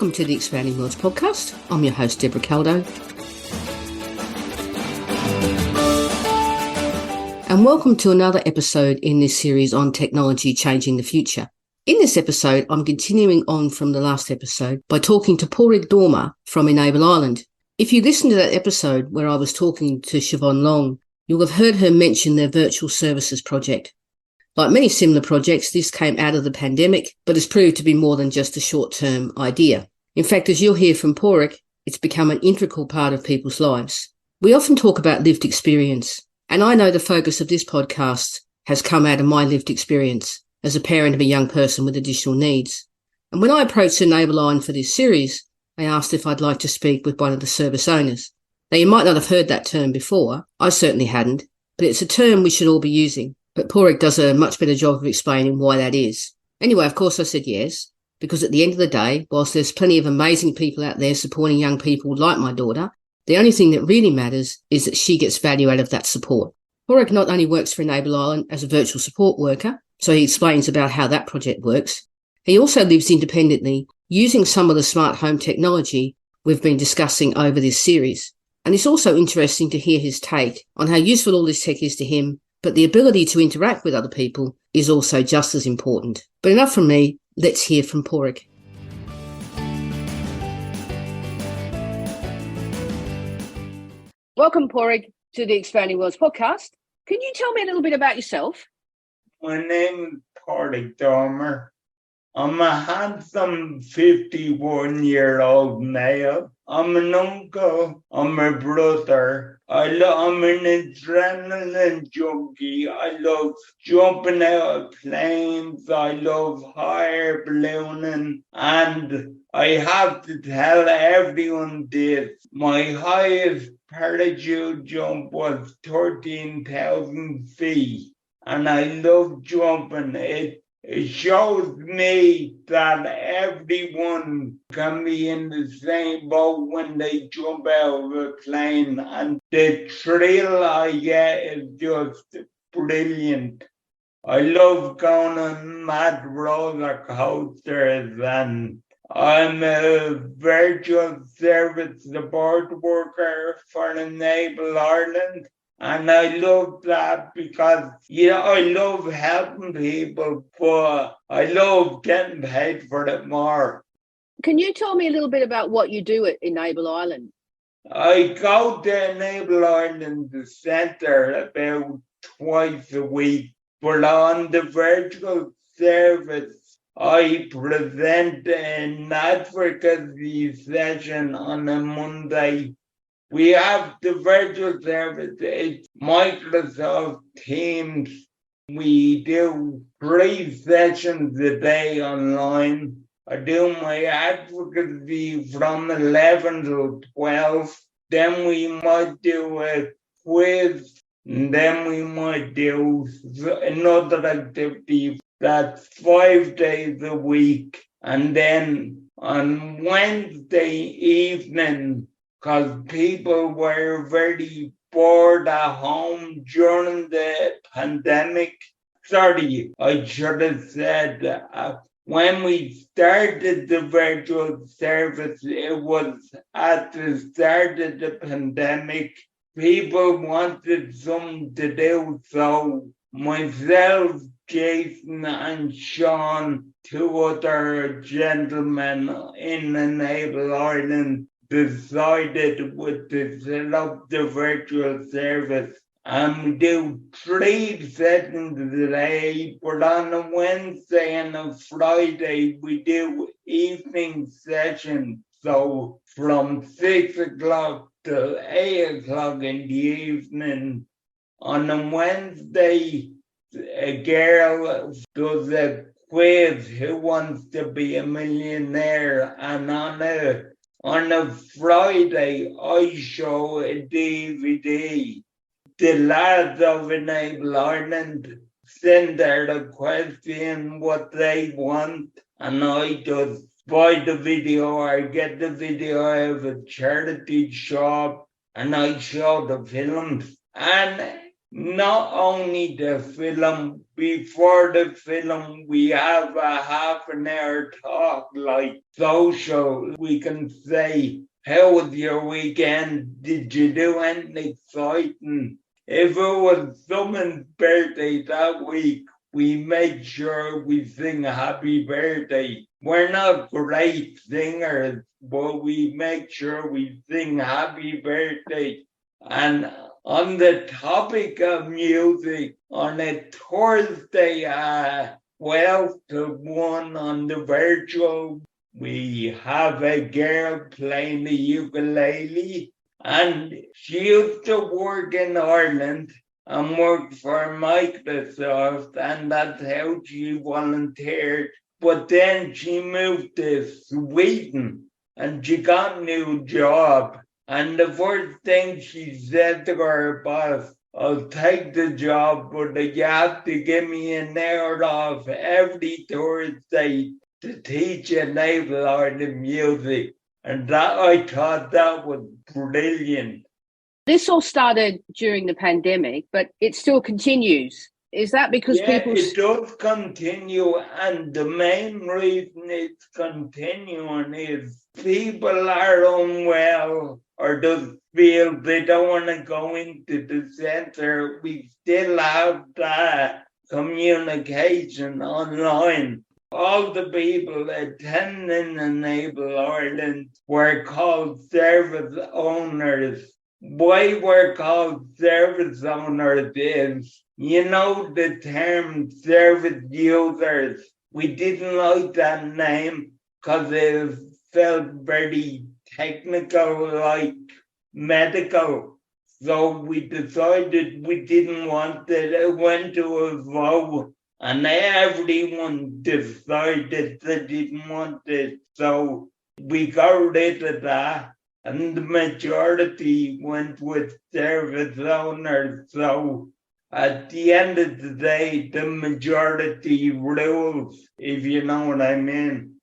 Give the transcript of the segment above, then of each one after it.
Welcome to the Expanding Worlds podcast. I'm your host, Deborah Caldo. And welcome to another episode in this series on technology changing the future. In this episode, I'm continuing on from the last episode by talking to Padhraic Dormer from Enable Ireland. If you listened to that episode where I was talking to Siobhan Long, you'll have heard her mention their virtual services project. Like many similar projects, this came out of the pandemic, but has proved to be more than just a short-term idea. In fact, as you'll hear from Padhraic, it's become an integral part of people's lives. We often talk about lived experience, and I know the focus of this podcast has come out of my lived experience as a parent of a young person with additional needs. And when I approached Enable Ireland for this series, I asked if I'd like to speak with one of the service owners. Now, you might not have heard that term before. I certainly hadn't, but it's a term we should all be using. But Padhraic does a much better job of explaining why that is. Anyway, of course I said yes, because at the end of the day, whilst there's plenty of amazing people out there supporting young people like my daughter, the only thing that really matters is that she gets value out of that support. Padhraic not only works for Enable Ireland as a virtual support worker, so he explains about how that project works, he also lives independently using some of the smart home technology we've been discussing over this series. And it's also interesting to hear his take on how useful all this tech is to him, but the ability to interact with other people is also just as important. But enough from me, let's hear from Padhraic. Welcome, Padhraic, to the Expanding Worlds podcast. Can you tell me a little bit about yourself? My name is Padhraic Dormer. I'm a handsome 51-year-old male. I'm an uncle. I'm a brother. I'm an adrenaline junkie. I love jumping out of planes. I love hot air ballooning. And I have to tell everyone this. My highest parachute jump was 13,000 feet. And I love jumping. It shows me that everyone can be in the same boat when they jump out of a plane, and the thrill I get is just brilliant. I love going on mad roller coasters, and I'm a virtual service support worker for Enable Ireland. And I love that because, I love helping people, but I love getting paid for it more. Can you tell me a little bit about what you do at Enable Ireland? I go to Enable Ireland Centre about twice a week, but on the virtual service, I present an advocacy session on a Monday. We have the virtual service, it's Microsoft Teams. We do 3 sessions a day online. I do my advocacy from 11 to 12. Then we might do a quiz. And then we might do another activity that's 5 days a week. And then on Wednesday evening, because people were very bored at home during the pandemic. Sorry, I should have said when we started the virtual service, it was at the start of the pandemic. People wanted something to do, so myself, Jason and Sean, 2 other gentlemen in Enable Ireland, decided to set up the virtual service. And we do 3 sessions a day, but on a Wednesday and a Friday, we do evening sessions. So from 6 o'clock till 8 o'clock in the evening. On a Wednesday, a girl does a quiz, Who Wants to Be a Millionaire? And on a Friday, I show a DVD. The lads of Enable Ireland send out a question what they want, and I just buy the video or get the video out of a charity shop, and I show the films. And not only the film, before the film, we have a half an hour talk, like social. We can say, how was your weekend? Did you do anything exciting? If it was someone's birthday that week, we make sure we sing happy birthday. We're not great singers, but we make sure we sing happy birthday. And on the topic of music, on a Thursday, 12 to 1 on the virtual, we have a girl playing the ukulele, and she used to work in Ireland and worked for Microsoft, and that's how she volunteered. But then she moved to Sweden and she got a new job. And the first thing she said to her boss, I'll take the job, but you have to give me an hour off every Thursday to teach enable art and music. And that I thought that was brilliant. This all started during the pandemic, but it still continues. Is that because people... it does continue, and the main reason it's continuing is people are unwell or just feel they don't want to go into the centre. We still have that communication online. All the people attending Enable Ireland were called service owners. Why we're called service owners is, the term service users. We didn't like that name because it felt very technical, like medical. So we decided we didn't want it. It went to a vote, and everyone decided they didn't want it. So we got rid of that. And the majority went with service owners. So at the end of the day, the majority rules, if you know what I mean.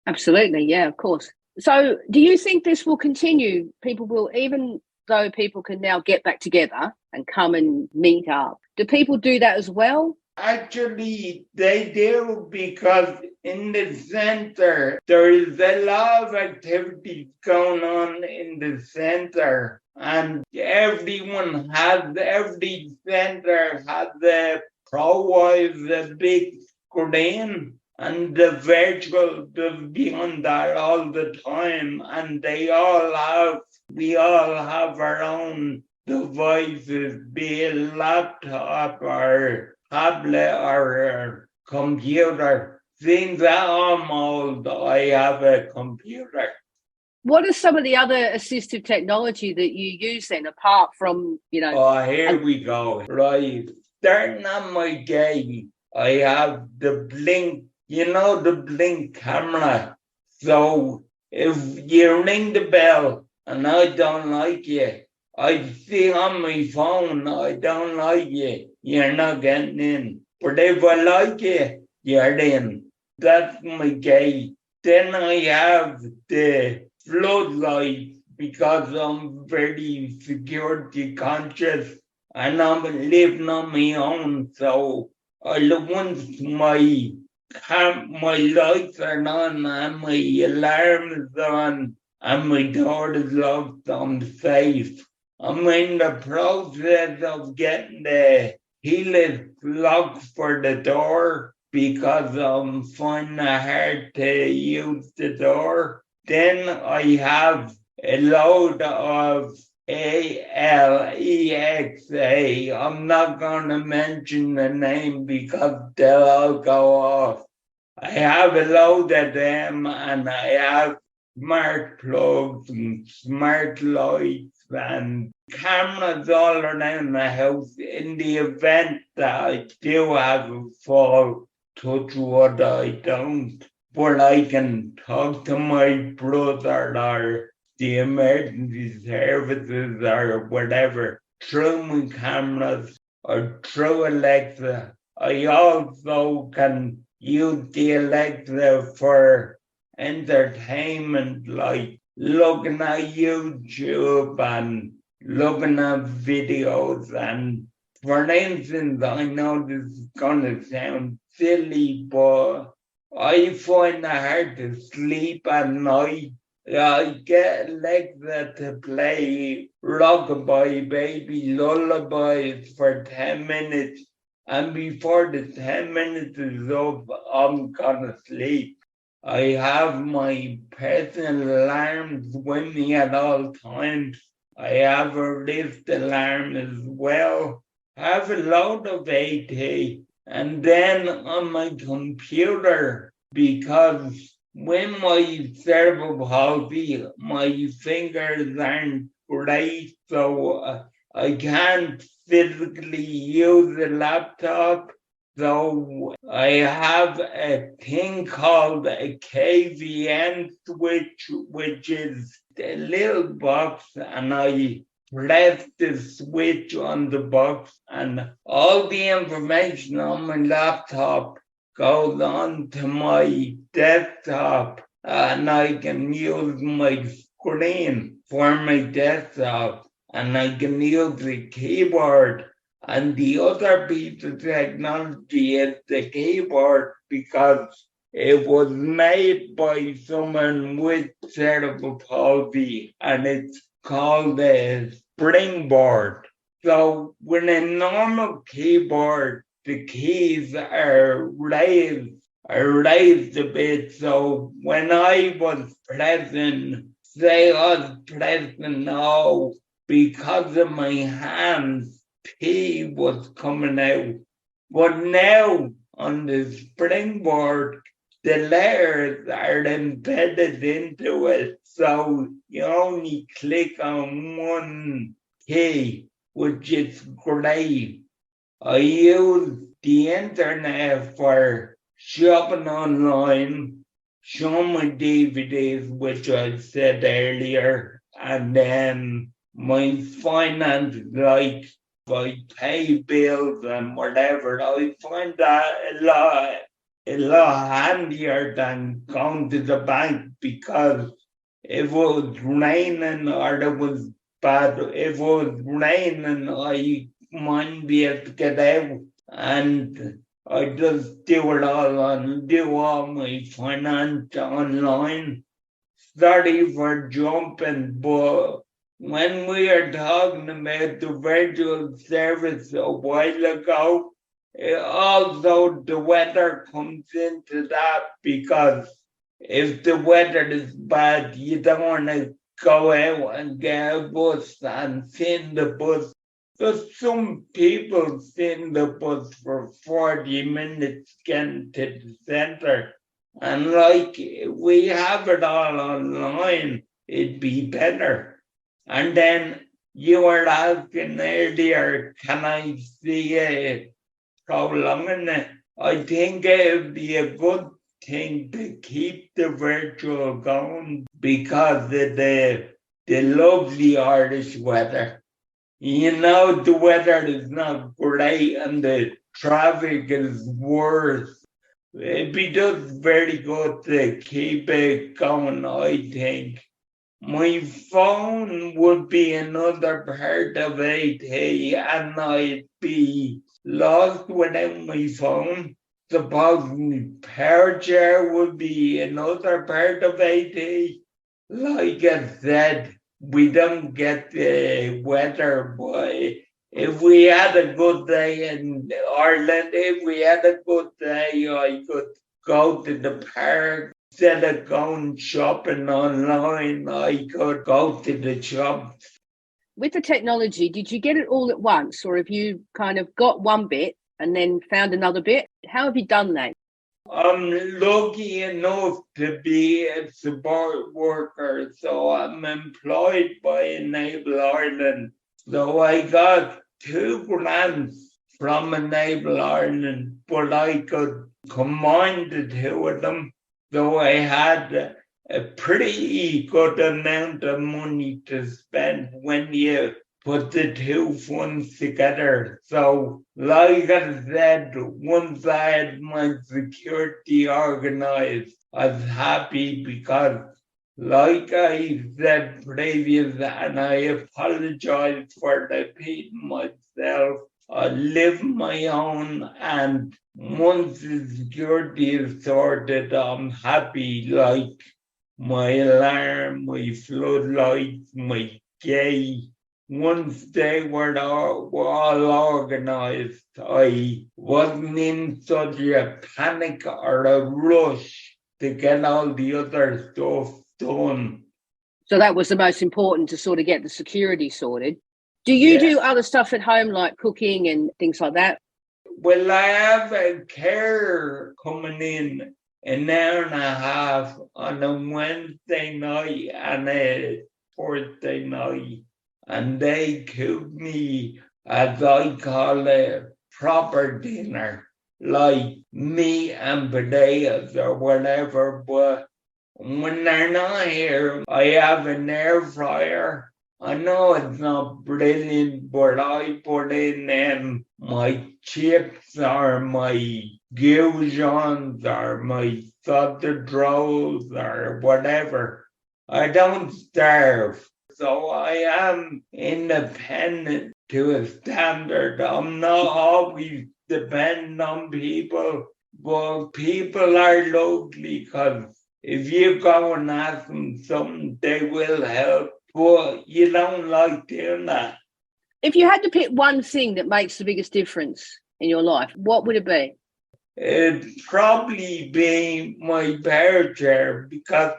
Absolutely, yeah, of course. So do you think this will continue? People will, even though people can now get back together and come and meet up, do people do that as well? Actually, they do, because in the centre, there is a lot of activity going on in the centre, and every centre has a big screen, and the virtual does beyond that all the time, and we all have our own devices, be it laptop or tablet or computer. Since I'm old, I have a computer. What are some of the other assistive technology that you use then, apart from, Oh, here we go. Right. Starting on my game, I have the Blink, the Blink camera. So if you ring the bell and I don't like you, I see on my phone, I don't like you, you're not getting in. But if I like you, you're in. That's my gate. Then I have the floodlight, because I'm very security conscious and I'm living on my own. So once my lights are on and my alarm is on and my door is locked, I'm safe. I'm in the process of getting the keyless lock for the door because I'm finding it hard to use the door. Then I have a load of Alexa. I'm not going to mention the name because they'll all go off. I have a load of them, and I have smart plugs and smart lights and cameras all around the house in the event that I do have a fall. Touch wood, I don't. But I can talk to my brother or the emergency services or whatever through my cameras or through Alexa. I also can use the Alexa for entertainment, like looking at YouTube and looking at videos and For instance, I know this is going to sound silly, but I find it hard to sleep at night. I get Alexa to play Rockabye Baby Lullabies for 10 minutes, and before the 10 minutes is up, I'm gonna sleep. I have my personal alarms with me at all times. I have a wrist alarm as well. I have a load of AT, and then on my computer, because when my cerebral palsy, my fingers aren't great, so I can't physically use a laptop. So I have a thing called a KVN switch, which is a little box, and I press the switch on the box, and all the information on my laptop goes onto my desktop, and I can use my screen for my desktop, and I can use the keyboard. And the other piece of technology is the keyboard, because it was made by someone with cerebral palsy, and it's called a springboard. So with a normal keyboard, the keys are raised a bit. So when I was pressing, say I was pressing O, because of my hands, P was coming out. But now on the springboard, the layers are embedded into it. So you only click on one key, which is great. I use the internet for shopping online, showing my DVDs, which I said earlier, and then my finance, like I pay bills and whatever. I find that a lot handier than going to the bank, because if it was raining or it was bad, if it was raining, I might be able to get out, and I just do all my finance online. Sorry for jumping, but when we are talking about the virtual service a while ago, also the weather comes into that, because if the weather is bad, you don't want to go out and get a bus and sit in the bus. So some people sit in the bus for 40 minutes getting to the center. And like, we have it all online, it'd be better. And then you were asking earlier, can I see it prolonging it? I think it would be a good thing to keep the virtual going, because of the lovely Irish weather. You know, the weather is not great and the traffic is worse. It'd be just very good to keep it going, I think. My phone would be another part of it, and I'd be lost without my phone. Supposing power chair would be another part of it. Like I said, we don't get the weather, but if we had a good day in Ireland, if we had a good day, I could go to the park. Instead of going shopping online, I could go to the shops. With the technology, did you get it all at once, or have you kind of got one bit and then found another bit? How have you done that? I'm lucky enough to be a support worker, so I'm employed by Enable Ireland. So I got 2 grants from Enable Ireland, but I could combine the two of them. So I had a pretty good amount of money to spend when you put the two funds together. So, like I said, once I had my security organized, I was happy, because, like I said previous, and I apologize for repeating myself, I live my own, and once the security is sorted, I'm happy. Like my alarm, my floodlights, my gate. Once they were all organised, I wasn't in such a panic or a rush to get all the other stuff done. So that was the most important, to sort of get the security sorted. Do you do other stuff at home, like cooking and things like that? Well, I have a carer coming in an hour and a half on a Wednesday night and a Thursday night, and they cook me, as I call it, proper dinner, like meat and potatoes or whatever. But when they're not here, I have an air fryer. I know it's not brilliant, but I put in my chips or my goujons or my sausage rolls or whatever. I don't starve, so I am independent to a standard. I'm not always dependent on people, but people are lovely, because if you go and ask them something, they will help. But you don't like doing that. If you had to pick one thing that makes the biggest difference in your life, what would it be? It'd probably be my power chair, because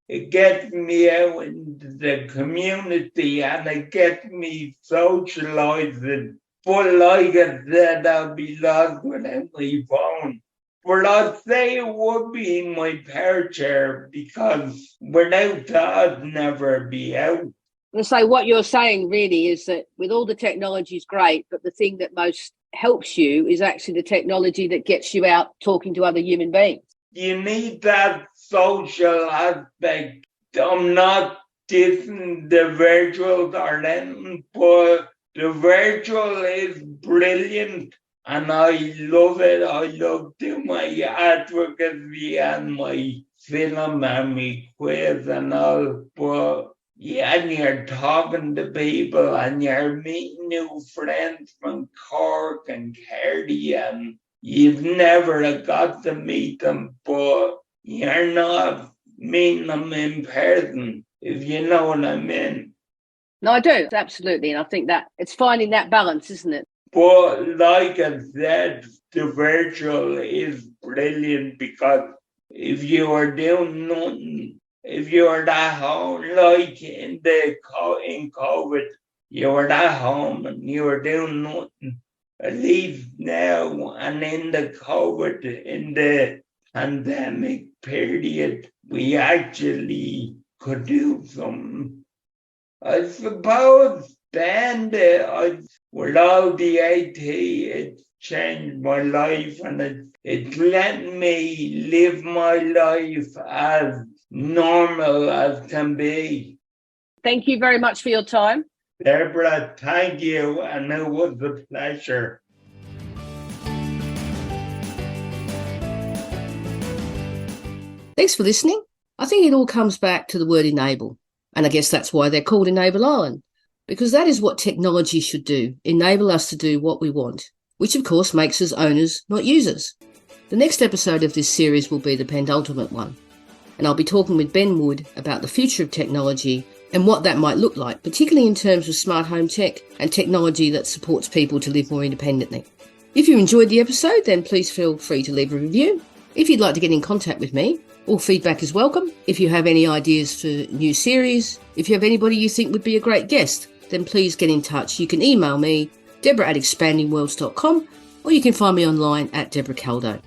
it gets me out into the community and it gets me socialising. But like I said, I'll be lost without my phone. But I'd say it would be my power chair, because without that, I'd never be out. And so what you're saying really is that with all the technology is great, but the thing that most helps you is actually the technology that gets you out talking to other human beings. You need that social aspect. I'm not dissing the virtual or anything, but the virtual is brilliant. And I love it. I love doing my advocacy and my film and my quiz and all. But yeah, and you're talking to people and you're meeting new friends from Cork and Kerry, and you've never got to meet them, but you're not meeting them in person, if you know what I mean. No, I do, absolutely. And I think that it's finding that balance, isn't it? But like I said, the virtual is brilliant, because if you are doing nothing, if you are at home, like in COVID, you were at home and you were doing nothing. At least now, and in the COVID, in the pandemic period, we actually could do something. I suppose then with all the IT, it changed my life, and it let me live my life as normal as can be. Thank you very much for your time. Deborah, thank you, and it was a pleasure. Thanks for listening. I think it all comes back to the word enable. And I guess that's why they're called Enable Island, because that is what technology should do, enable us to do what we want, which of course makes us owners, not users. The next episode of this series will be the penultimate one, and I'll be talking with Ben Wood about the future of technology and what that might look like, particularly in terms of smart home tech and technology that supports people to live more independently. If you enjoyed the episode, then please feel free to leave a review. If you'd like to get in contact with me, all feedback is welcome. If you have any ideas for new series, if you have anybody you think would be a great guest, then please get in touch. You can email me, Deborah@expandingworlds.com, or you can find me online at Deborah Caldo.